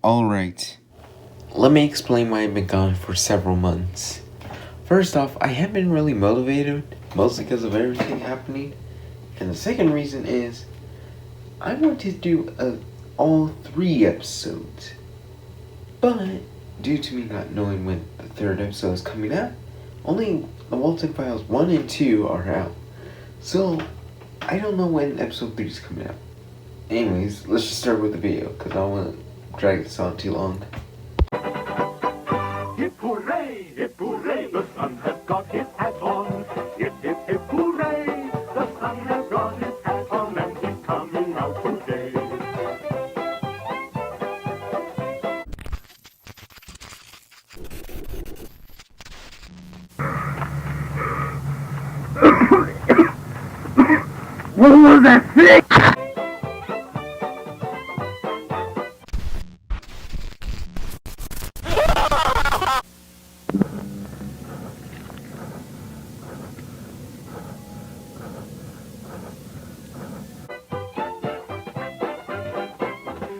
Alright, let me explain why I've been gone for several months. First off, I haven't been really motivated, mostly because of everything happening. And the second reason is, I want to do all 3 episodes. But, due to me not knowing when the 3rd episode is coming out, only the Walton Files 1 and 2 are out. So, I don't know when episode 3 is coming out. Anyways, let's just start with the video, because I don't want to drag this on too long. Hip hooray, the sun has got his hat on. Hip hooray, the sun has got his hat on and he's coming out today. What was that thing?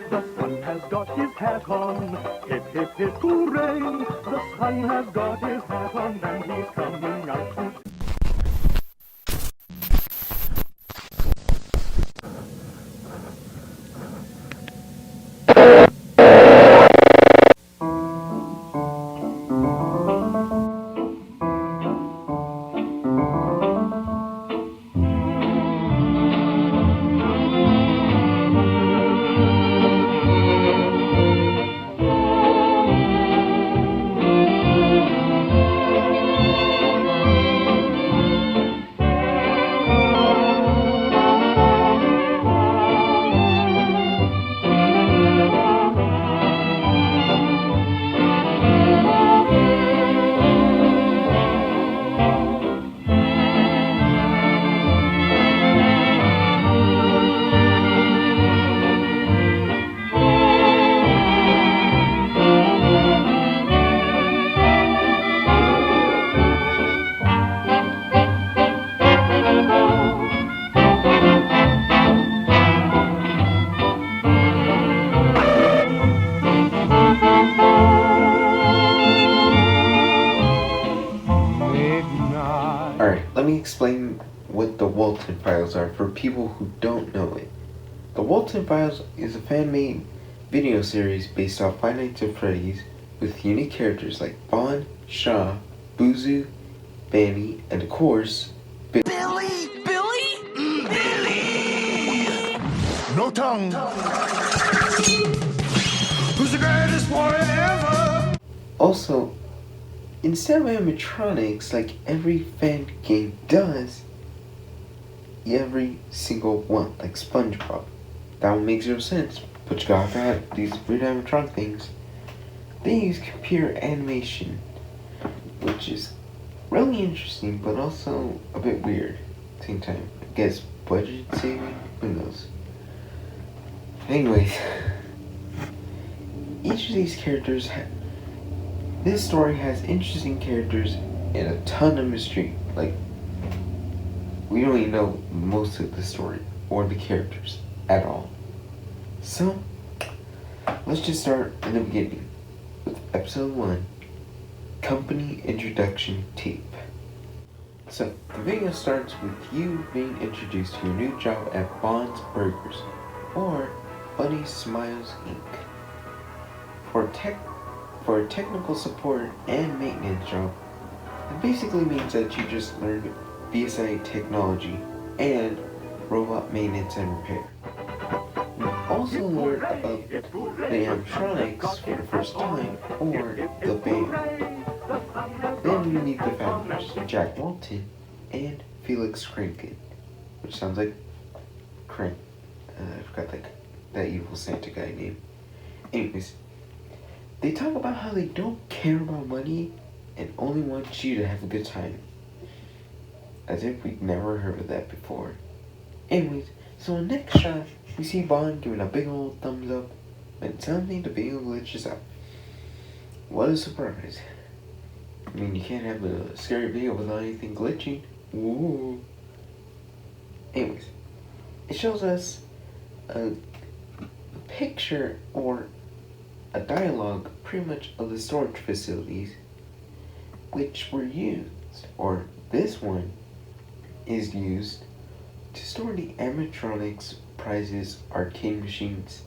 The sun has got his hat on. Hip hooray, the sun has got his hat on and he's coming out today. Alright, let me explain what the Walton Files are for people who don't know it. The Walton Files is a fan-made video series based off Five Nights at Freddy's with unique characters like Bond, Shaw, Boozoo, Bammy, and of course, Billy! No tongue. Who's the greatest warrior ever? Also, instead of animatronics like every fan game does, every single one, like SpongeBob. That one makes 0 sense, but you gotta have these weird animatronic things. They use computer animation, which is really interesting, but also a bit weird at the same time. I guess budget saving, who knows. Anyways, each of these characters this story has interesting characters and a ton of mystery. Like, we don't even know most of the story or the characters at all. So, let's just start in the beginning with episode 1, Company Introduction Tape. So, the video starts with you being introduced to your new job at Bond's Burgers, or Bunny Smiles Inc. For a technical support and maintenance job, it basically means that you just learned BSI technology and robot maintenance and repair. You also learn about the animatronics for the first time, or the band. Then you meet the founders, Jack Walton and Felix Kranken, which sounds like Crank. I forgot that evil Santa guy name. Anyways, they talk about how they don't care about money and only want you to have a good time. As if we'd never heard of that before. Anyways, so in the next shot, we see Bond giving a big old thumbs up, and suddenly the video glitches out. What a surprise. I mean, you can't have a scary video without anything glitching. Ooh. Anyways, it shows us a picture or a dialogue pretty much of the storage facilities which were used, or this one is used, to store the animatronics, prizes, arcade machines,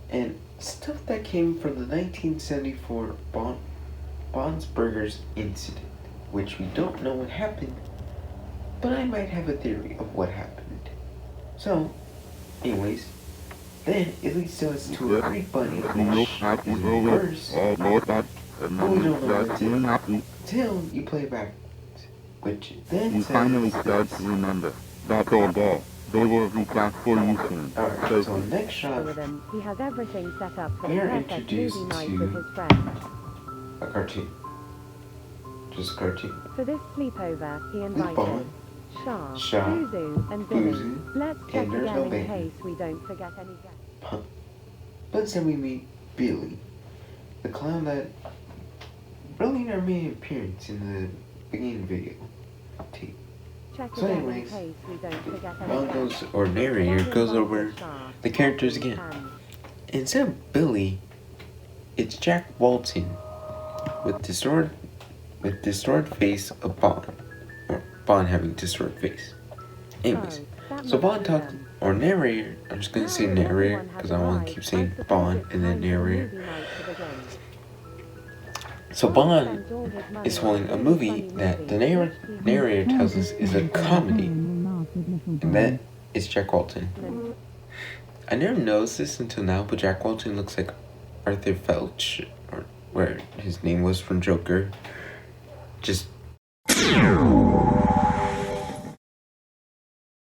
and stuff that came from the 1974 Bob's Burgers incident, which we don't know what happened, but I might have a theory of what happened. So, anyways, then it leads us to a great bunny, which is reverse, but we don't know until you play back, which then You says, finally start to remember. That's all day. They will be back for you soon. Alright, so next shot, With him, he has everything set up for we the are perfect introduced movie night to with his friends. a cartoon. Just a cartoon. For this sleepover, he With invited Bon, Shah, Shah, Zuzu, and Billy. Buzu, Let's check and there's no again in baby. case we don't forget any guests. But instead we meet Billy, the clown that really never made an appearance in the beginning video. Check So again anyways, in case we don't forget any Bon guests. goes, or narrator goes over the characters again. Instead of Billy, it's Jack Walton with distorted face of Bon, or Bon having distorted face. Anyways, so Bon talked, or narrator, I'm just gonna say narrator because I want to keep saying Bon and then narrator. So Bon is holding a movie that the narrator tells us is a comedy, and that is Jack Walton. I never noticed this until now, but Jack Walton looks like Arthur Felch, or where his name was from Joker. Just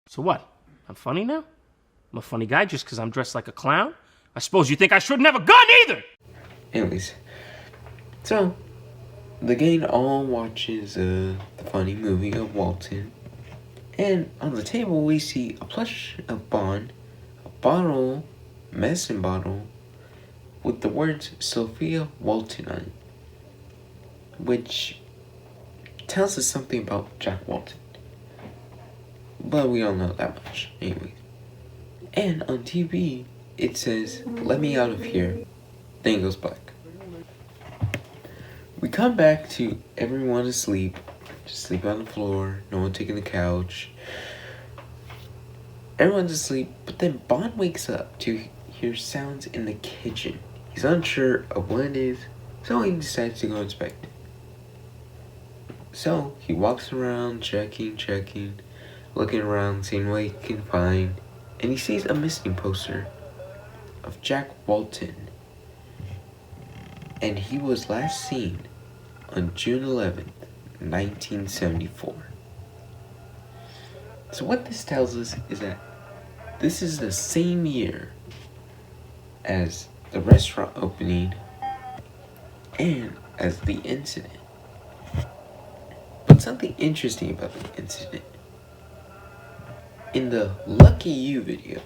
So what? I'm funny now? I'm a funny guy just because I'm dressed like a clown? I suppose you think I shouldn't have a gun either! anyways. So the gang all watches the funny movie of Walton, and on the table we see a plush of Bon, a bottle, medicine bottle, with the words Sophia Walton on it, which tells us something about Jack Walton. But we don't know that much, anyways. And on TV, it says, "Let me out of here." Then it goes black. We come back to everyone asleep, just sleep on the floor, no one taking the couch. Everyone's asleep, but then Bon wakes up to hear sounds in the kitchen. He's unsure of what it is, so he decides to go inspect it. So he walks around, checking, looking around, seeing what he can find, and he sees a missing poster of Jack Walton. And he was last seen on June 11th, 1974. So what this tells us is that this is the same year as the restaurant opening and as the incident. But something interesting about the incident. In the Lucky You video,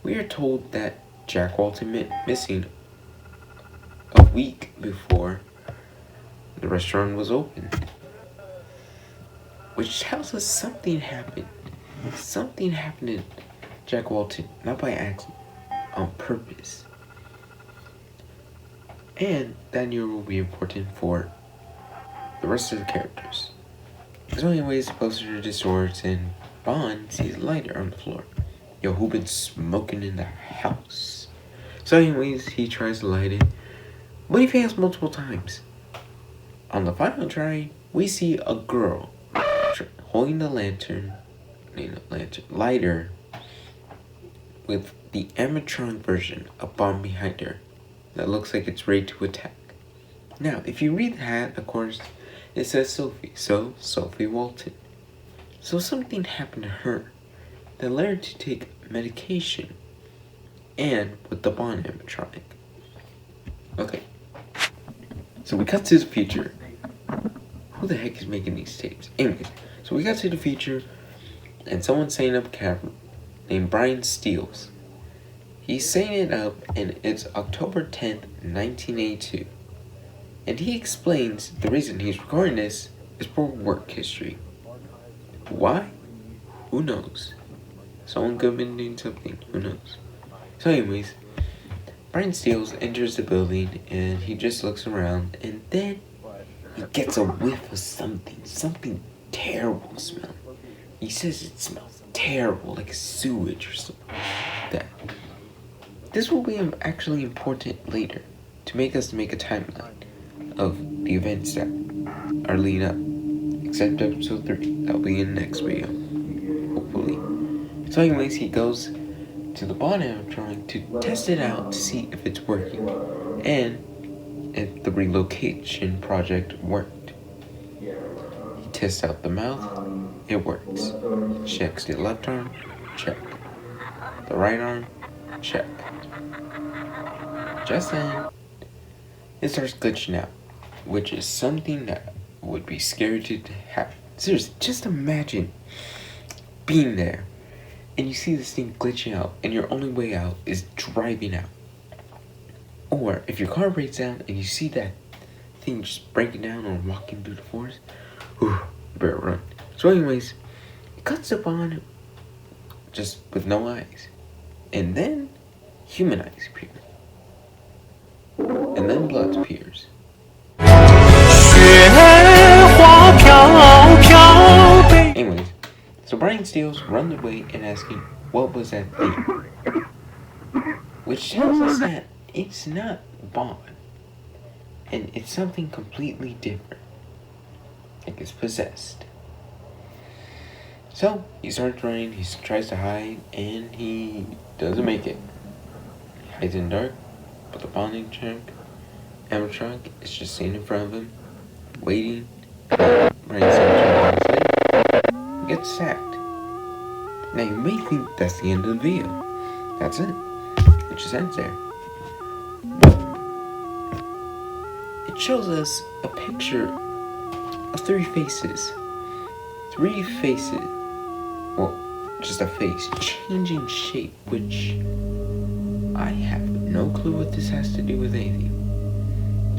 we are told that Jack Walton went missing a week before the restaurant was open, which tells us something happened. Something happened to Jack Walton, not by accident, on purpose. And that year will be important for the rest of the characters. So anyways, the poster distorts and Bon sees a lighter on the floor. Yo, who been smoking in the house? So anyways, he tries to light it, but he fails multiple times. On the final try, we see a girl holding the lighter, with the animatronic version of Bon behind her that looks like it's ready to attack. Now, if you read the hat, of course, it says Sophie, so Sophie Walton. So something happened to her that led her to take medication and with the Bon animatronic. Okay, so we cut to the future. Who the heck is making these tapes? Anyways, so we got to the future, and someone's setting up a camera named Brian Steele. He's setting it up, and it's October 10th, 1982. And he explains the reason he's recording this is for work history. Why? Who knows? Someone could have been doing something. Who knows? So anyways, Brian Steele enters the building and he just looks around, and then he gets a whiff of something terrible smelling. He says it smells terrible, like sewage or something like that. This will be actually important later to make a timeline of the events that are leading up, except episode 3. That'll be in the next video, hopefully. So anyways, he goes to the bond animatronic to test it out to see if it's working and if the relocation project worked. He tests out the mouth, it works. Checks the left arm, check. The right arm, check. Just then, it starts glitching out, which is something that would be scary to happen. Seriously, just imagine being there and you see this thing glitching out and your only way out is driving out. Or if your car breaks down and you see that thing just breaking down or walking through the forest, you better run. So anyways, it cuts up on just with no eyes. And then human eyes appear. And then blood appears. Anyways, so Brian Steele's runs away and asking, what was that thing? Which tells us that it's not Bond. And it's something completely different. Like it's possessed. So, he starts running, he tries to hide, and he doesn't make it. He hides in the dark, but the bonding animatronic is just sitting in front of him, waiting. Brian Steele gets sacked. Now you may think that's the end of the video. That's it. It just ends there. But it shows us a picture of 3 faces. 3 faces. Well, just a face changing shape, which I have no clue what this has to do with anything.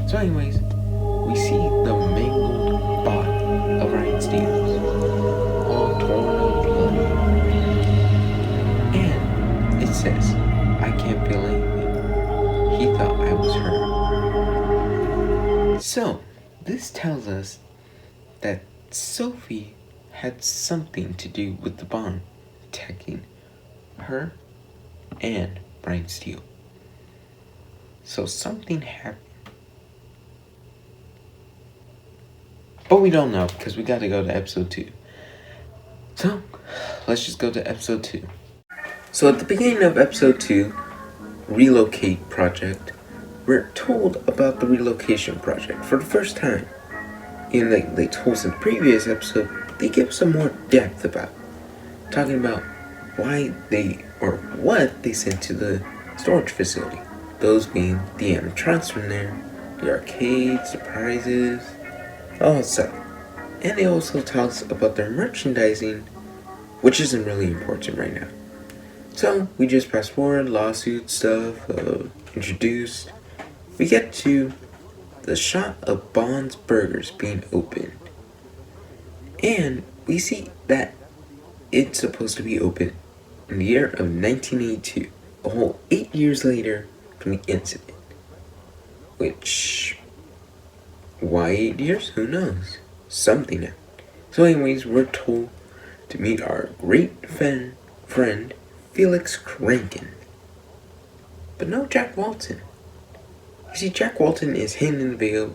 So anyways, we see the mangled body of Ryan Steele, all torn up blood. And it says, I can't feel anything. He thought I was hurt. So, this tells us that Sophie had something to do with the bomb attacking her and Brian Steele. So something happened. But we don't know because we got to go to episode 2. So, let's just go to episode 2. So at the beginning of episode 2, Relocate Project, we're told about the Relocation Project for the first time. And like they told us in the previous episode, they give some more depth about it, talking about why they, or what they sent to the storage facility. Those being the animatronics from there, the arcades, the prizes, all that stuff. And they also tell us about their merchandising, which isn't really important right now. So we just fast forward, lawsuit stuff, introduced. We get to the shot of Bond's Burgers being opened. And we see that it's supposed to be open in the year of 1982, a whole 8 years later from the incident. Which, why 8 years? Who knows? Something happened. So anyways, we're told to meet our great friend, Felix Kranken. But no Jack Walton. You see, Jack Walton is hidden in the video,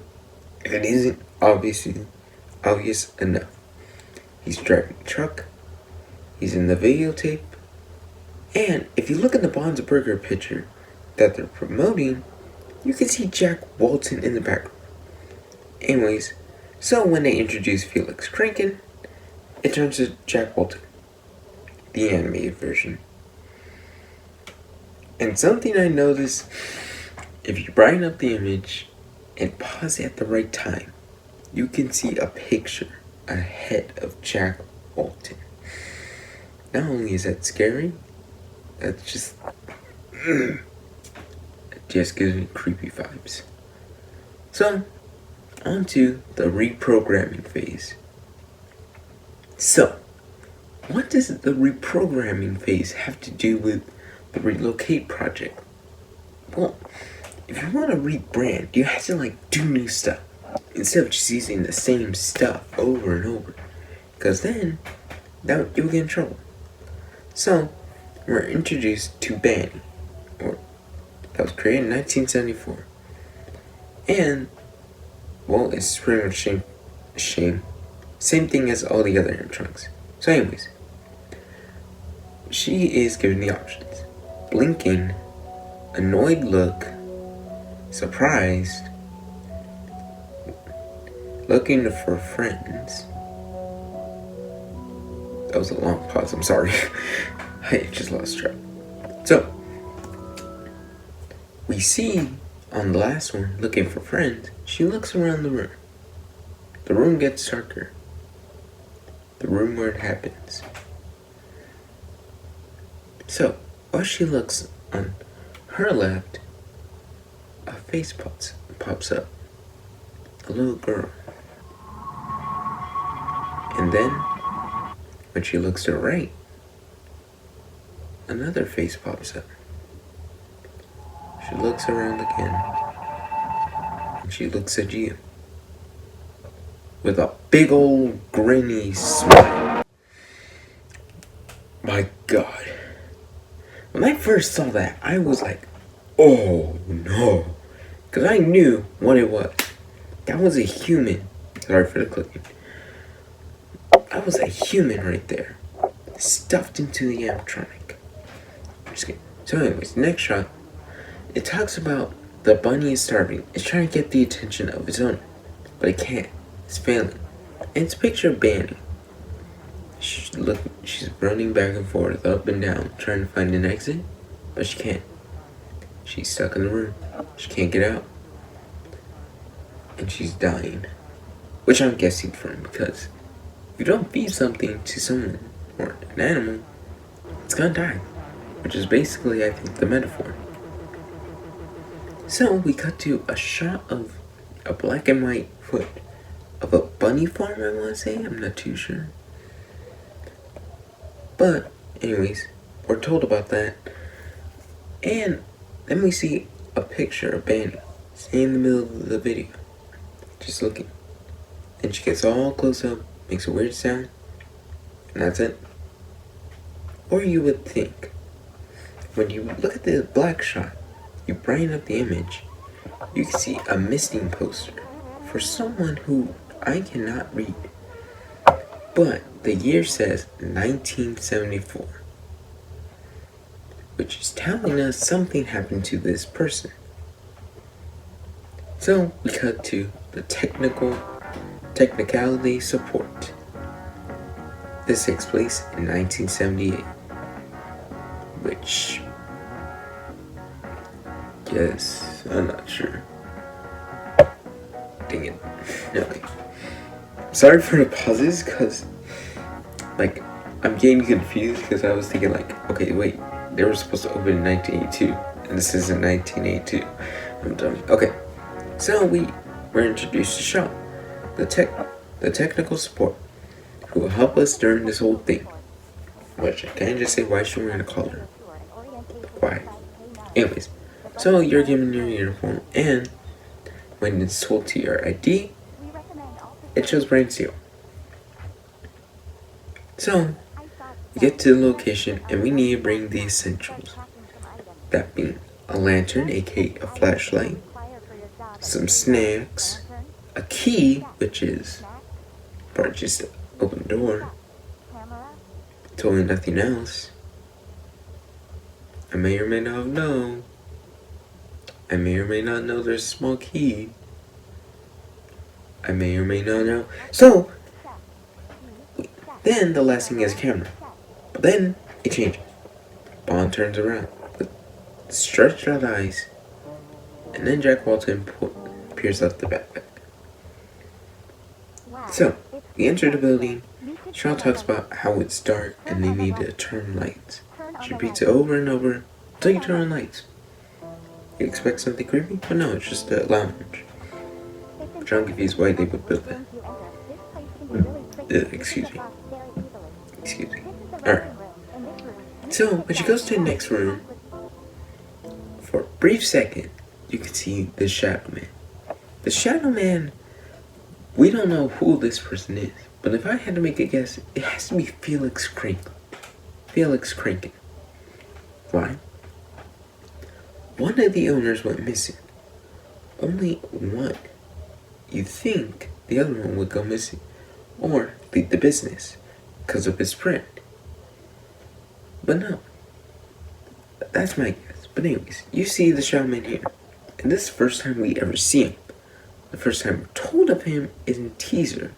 and it isn't obvious enough. He's driving a truck, he's in the videotape, and if you look at the Bond's Burger picture that they're promoting, you can see Jack Walton in the background. Anyways, so when they introduce Felix Kranken, it turns to Jack Walton, the animated version. And something I noticed, if you brighten up the image and pause it at the right time, you can see a picture ahead of Jack Walton. Not only is that scary, that's just, it just gives me creepy vibes. So, on to the reprogramming phase. So, what does the reprogramming phase have to do with the Relocate Project? Well, if you want to rebrand, you have to like do new stuff instead of just using the same stuff over and over. Because then, you'll get in trouble. So, we're introduced to Banny, that was created in 1974. And, well, it's pretty much same thing as all the other animatronics. So anyways, she is given the options: blinking, annoyed look, surprised, looking for friends. That was a long pause, I'm sorry. I just lost track. So, we see on the last one, looking for friends, she looks around the room. The room gets darker. The room where it happens. So, while she looks on her left, a face pops up. A little girl. And then, when she looks to her right, another face pops up. She looks around again, and she looks at you with a big old grinny smile. My God. When I first saw that, I was like, oh no. Because I knew what it was. That was a human. Sorry for the clicking. That was a human right there. Stuffed into the animatronic. Just kidding. So anyways, next shot. It talks about the bunny is starving. It's trying to get the attention of its owner. But it can't. It's failing. And it's a picture of Banny. She's running back and forth, up and down, trying to find an exit. But she can't. She's stuck in the room. She can't get out. And she's dying. Which I'm guessing from, because if you don't feed something to someone or an animal, it's gonna die. Which is basically, I think, the metaphor. So we cut to a shot of a black and white foot of a bunny farm, I want to say. I'm not too sure. But, anyways, we're told about that. And then we see a picture of Banny standing in the middle of the video, just looking. And she gets all close up, makes a weird sound, and that's it. Or you would think, when you look at the black shot, you brighten up the image, you can see a missing poster for someone who I cannot read. But the year says 1974, which is telling us something happened to this person. So we cut to the technicality support. This takes place in 1978, which, yes, I'm not sure. Dang it. No. Sorry for the pauses, because, like, I'm getting confused, because I was thinking, like, okay, wait, they were supposed to open in 1982, and this is in 1982. I'm done. Okay, so we were introduced to Shaw, the technical support, who will help us during this whole thing. Which I can't just say why should we gonna call her. Why? Anyways, so you're given your uniform, and when it's told to your ID, it shows Brain Seal. So, we get to the location, and we need to bring the essentials. That being a lantern, aka a flashlight, some snacks, a key, which is probably just to open the door, totally nothing else. I may or may not know. I may or may not know there's a small key. I may or may not know. So, then the last thing is a camera. But then it changes. Bond turns around with stretched out eyes. And then Jack Walton peers out the backpack. So, we enter the building. Shaw talks about how it's dark and they need to turn lights. She repeats it over and over until you turn on lights. You expect something creepy? But no, it's just a lounge. Which I'm confused why they would build that. Excuse me. Alright. So, when she goes to the next room, brief second, you can see the Shadow Man. The Shadow Man, we don't know who this person is, but if I had to make a guess, it has to be Felix Crank. Felix Cranken. Why? One of the owners went missing. Only one. You'd think the other one would go missing or leave the business because of his friend. But no. That's my guess. But anyways, you see the Shadow Man here. And this is the first time we ever see him. The first time we're told of him is in teaser,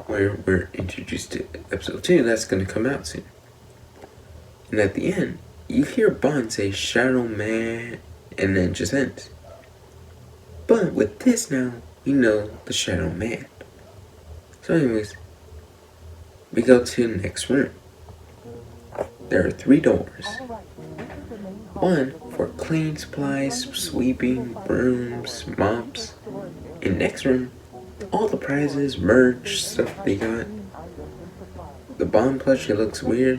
where we're introduced to episode 2. That's going to come out soon. And at the end, you hear Bond say Shadow Man, and then it just ends. But with this now, we know the Shadow Man. So anyways, we go to the next room. There are 3 doors. One for cleaning supplies, sweeping, brooms, mops. In the next room, all the prizes, merch, stuff they got. The Bond plushie looks weird.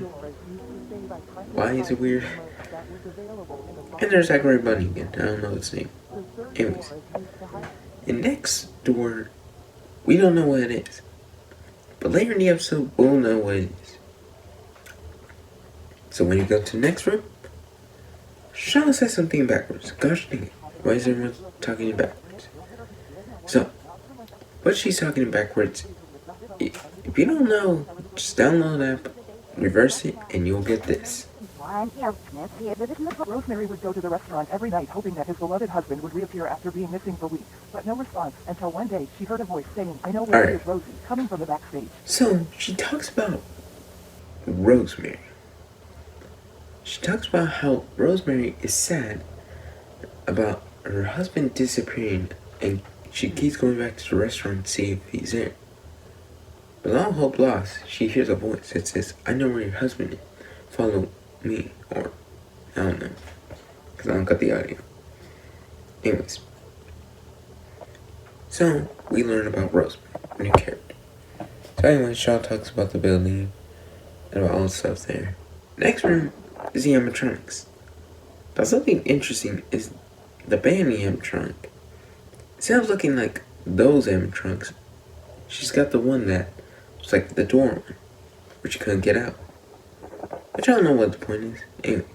Why is it weird? And there's that gray bunny again. I don't know its name. Anyways. The next door, we don't know what it is. But later in the episode, we'll know what it is. So when you go to the next room, Shaw says something backwards. Gosh dang it. Why is everyone talking backwards? So, what she's talking backwards, if you don't know, just download the app, reverse it, and you'll get this. Rosemary would go to the restaurant every night hoping that his beloved husband would reappear after being missing for weeks, but no response until one day she heard a voice saying, "I know where is Rosie," coming from the backstage. So, she talks about Rosemary. She talks about how Rosemary is sad about her husband disappearing, and she keeps going back to the restaurant to see if he's there. But all hope lost, she hears a voice that says, "I know where your husband is. Follow me," or I don't know, because I don't got the audio. Anyways, so we learn about Rosemary, a new character. So anyway, Shaw talks about the building and about all the stuff there. Next room is the animatronics. But something interesting is the band animatronic. Instead of looking like those animatronics, she's got the one that was like the door one, which you couldn't get out. Which I don't know what the point is. Anyways.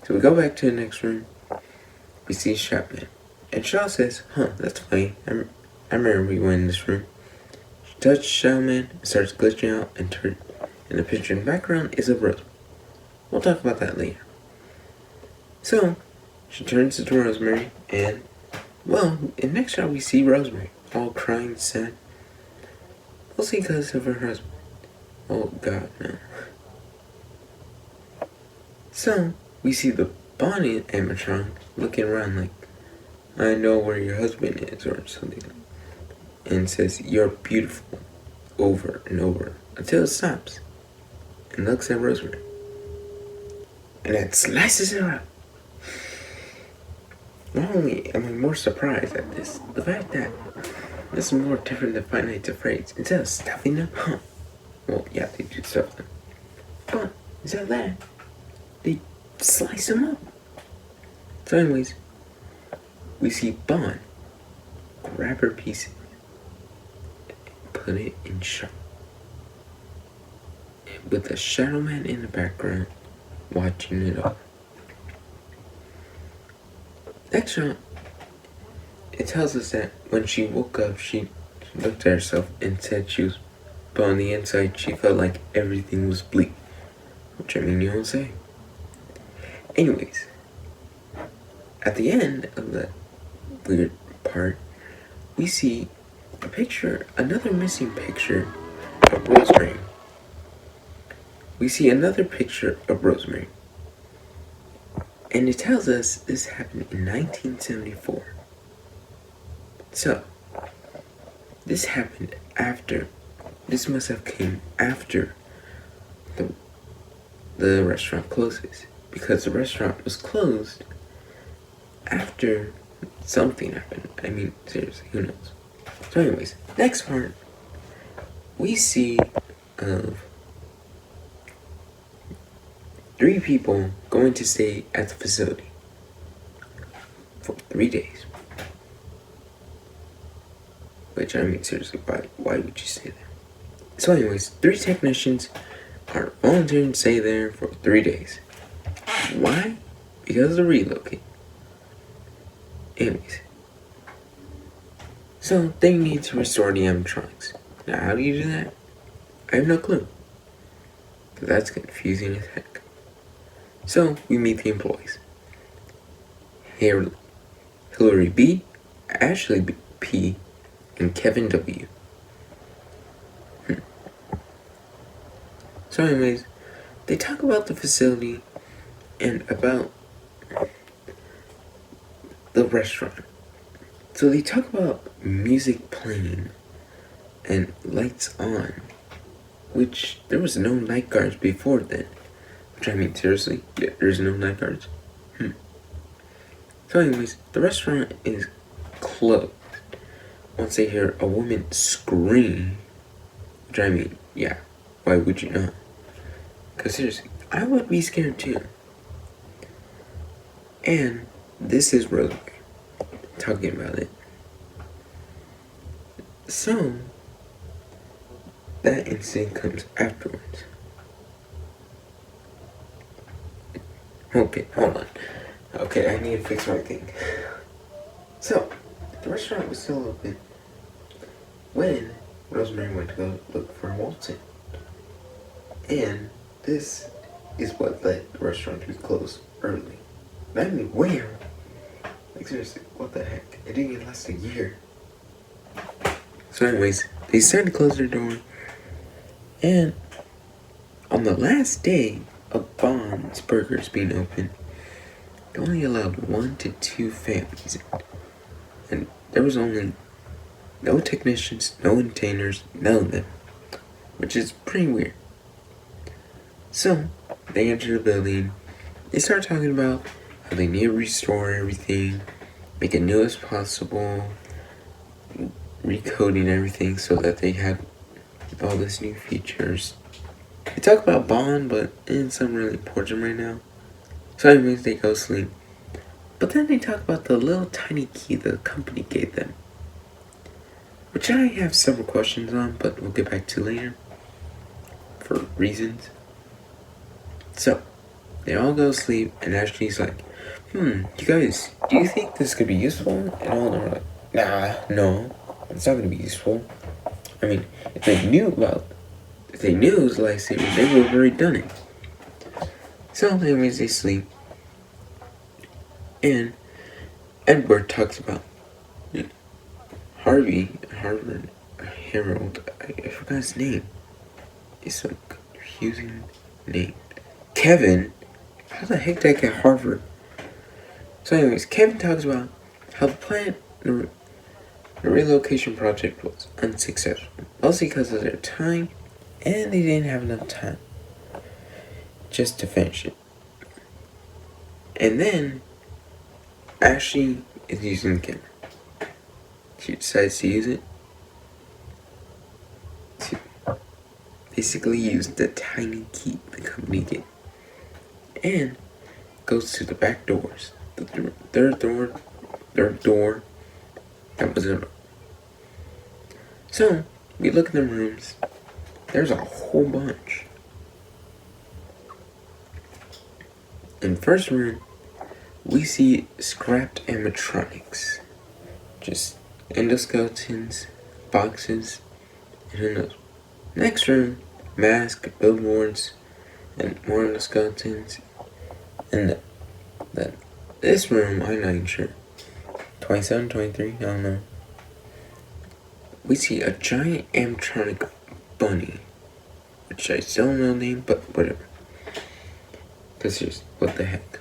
So we go back to the next room. We see Shotman. And Shaw says, that's funny. I remember we went in this room. She touches Shotman and starts glitching out, and the picture in the background is of Rose. We'll talk about that later. So, she turns to Rosemary, and, well, in the next shot we see Rosemary, all crying, sad. Mostly because of her husband. Oh God, no. So, we see the Bonnie animatronic looking around like, "I know where your husband is," or something. And says, "You're beautiful," over and over, until it stops and looks at Rosemary. And then slices her up. Not only am I more surprised at this, the fact that this is more different than Five Nights at Freddy's. Instead of stuffing them, well, yeah, they do stuff them. But instead of that, they slice them up. So anyways, we see Bond grab her piece and put it in shot. With the Shadow Man in the background, watching it all. Next shot, it tells us that when she woke up, she looked at herself and said she was, but on the inside, she felt like everything was bleak. Which, I mean, you don't say. Anyways, at the end of the weird part, we see a picture, another missing picture of Rosemary. We see another picture of Rosemary. And it tells us this happened in 1974. So, this happened after, this must have came after the restaurant closes. Because the restaurant was closed after something happened. I mean, seriously, who knows? So anyways, next part, we see of 3 people going to stay at the facility. for 3 days. Which, I mean, seriously, why would you say that? So anyways, 3 technicians are volunteering to stay there for 3 days. Why? Because of the relocate. Anyways. So, they need to restore the animatronics. Now, how do you do that? I have no clue. Because that's confusing as heck. So, we meet the employees. Hillary B, Ashley P, and Kevin W. So anyways, they talk about the facility and about the restaurant. So they talk about music playing and lights on, which there was no night guards before then. Which, I mean, seriously, there's no night guards? So anyways, the restaurant is closed once they hear a woman scream. Which, I mean, yeah, why would you not? Because seriously, I would be scared too. And this is Rosemary talking about it. So, that incident comes afterwards. Okay, hold on. Okay, I need to fix my thing. So, the restaurant was still open when Rosemary went to go look for Walton. And this is what led the restaurant to be closed early. I mean, where? Like, seriously, what the heck? It didn't even last a year. So anyways, they decided to close their door. And on the last day of Bond's Burgers being open, they only allowed 1 to 2 families in. And there was only no technicians, no entertainers, none of them. Which is pretty weird. So, they enter the building. They start talking about how they need to restore everything, make it new as possible, recoding everything so that they have all these new features. They talk about Bond, but it's not really important right now. So anyways, they go sleep. But then they talk about the little tiny key the company gave them, which I have several questions on, but we'll get back to later for reasons. So, they all go to sleep, and Ashley's like, you guys, do you think this could be useful? And all of them are like, nah, no, it's not gonna be useful. I mean, if they knew it was a lightsaber, they would have already done it. So, anyways, they sleep. And Edward talks about Harvard, Harold, I forgot his name. It's a confusing name. Kevin? How the heck did I get Harvard? So anyways, Kevin talks about how the relocation project was unsuccessful. Mostly because of their time, and they didn't have enough time just to finish it. And then, Ashley is using the camera. She decides to use it to basically use the tiny key the company did. And goes to the back doors. The third door that was in. So, we look at the rooms. There's a whole bunch. In the first room, we see scrapped animatronics. Just endoskeletons, boxes, and who knows. Next room, mask, billboards, and more endoskeletons. And this room, I'm not even sure. 27, 23, I don't know. We see a giant animatronic bunny, which I still don't know the name, but whatever. Because here's, what the heck.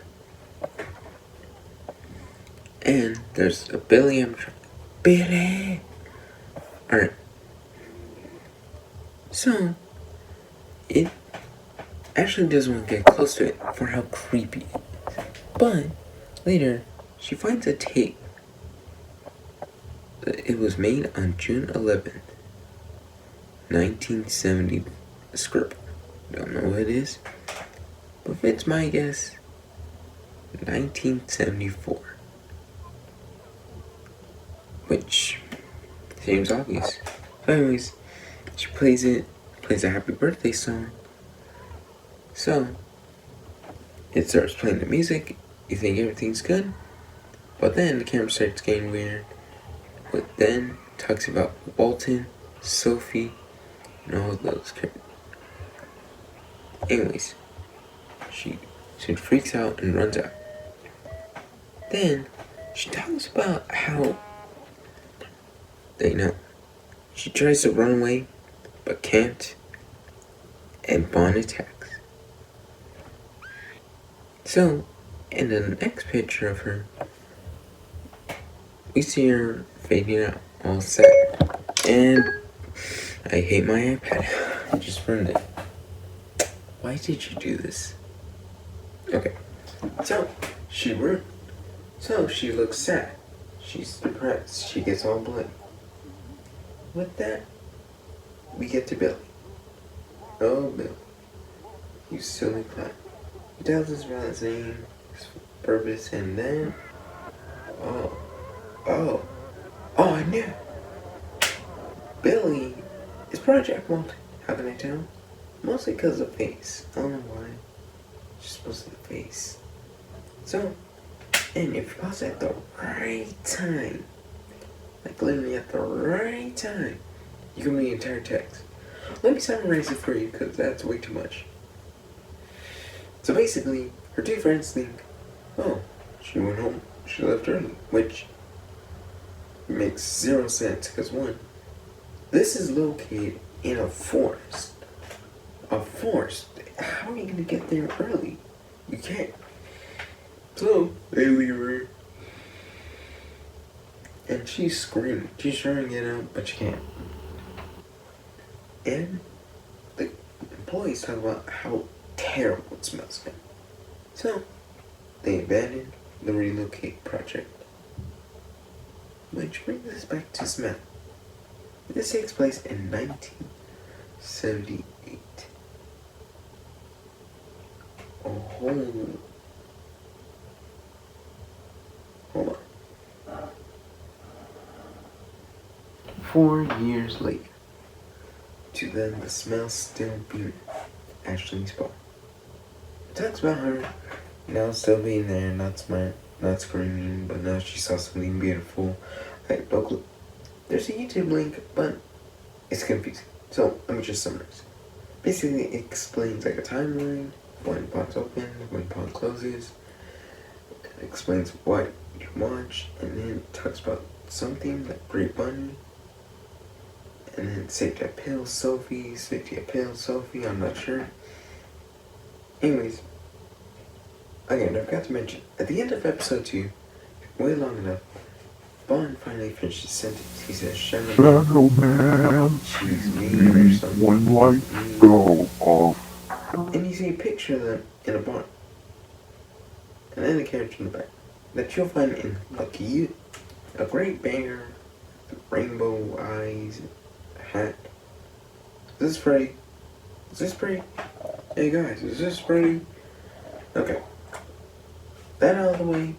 And there's a Billy animatronic. Billy! Alright. So, it actually doesn't want to get close to it for how creepy it is. But, later, she finds a tape. It was made on June 11th, 1970 script. Don't know what it is, but if it's my guess, 1974. which seems obvious. But anyways, she plays a happy birthday song. So, it starts playing the music, you think everything's good, but then the camera starts getting weird. But then talks about Walton, Sophie, and all those characters. Anyways, she freaks out and runs out. Then she talks about how she tries to run away but can't, and Bond attacks. So in the next picture of her, we see her fading out, all sad. And I hate my iPad. I just ruined it. Why did you do this? Okay. So she looks sad. She's depressed. She gets all bloody. With that, we get to Billy. Oh, Billy. You silly clown. He tells us about his name, his purpose, and then... Oh, I knew. Billy is Project Walton. How can I tell? Mostly because of the face. I don't know why. Just mostly the face. So, and if you pause at the right time, like literally at the right time, you can read the entire text. Let me summarize it for you because that's way too much. So basically, her two friends think, oh, she went home, she left early, which makes zero sense because one, this is located in a forest. A forest. How are you gonna get there early? You can't. So they leave her, and she's screaming. She's trying to get out, but she can't. And the employees talk about how terrible it smells now. So they abandon the Relocate project. Which brings us back to smell. This takes place in 1978. Hold on. 4 years later, to then the smell still being Ashley's bar. It talks about her now still being there, not smart, not screaming, but now she saw something beautiful. I have no clue. There's a YouTube link, but it's confusing. So let me just summarize. Basically, it explains like a timeline, when pods open, when pod closes. It explains what you watch, and then it talks about something like Great Bunny. And then Safety at Pill Sophie, I'm not sure. Anyways, again, I forgot to mention, at the end of episode 2, way long enough, Bond finally finished his sentence. He says, Shadow Man, she's mean or something. when lights go off. And you see a picture of them in a barn. And then a character in the back that you'll find in Lucky You. A great banger, rainbow eyes, hat. Is this pretty? Is this pretty? Hey guys, is this pretty? Okay. That out of the way.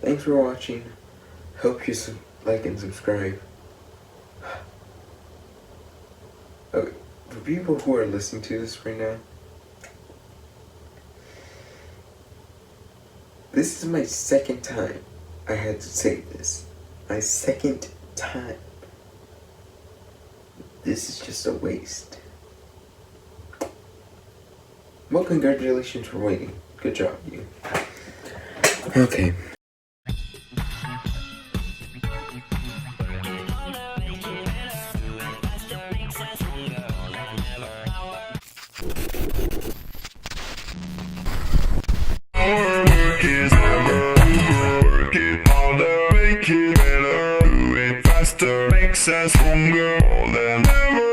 Thanks for watching. Hope you like and subscribe. Okay, for people who are listening to this right now, this is my second time I had to say this. My second time. This is just a waste. Well, congratulations for waiting. Good job, you. Okay. Faster makes us stronger than ever.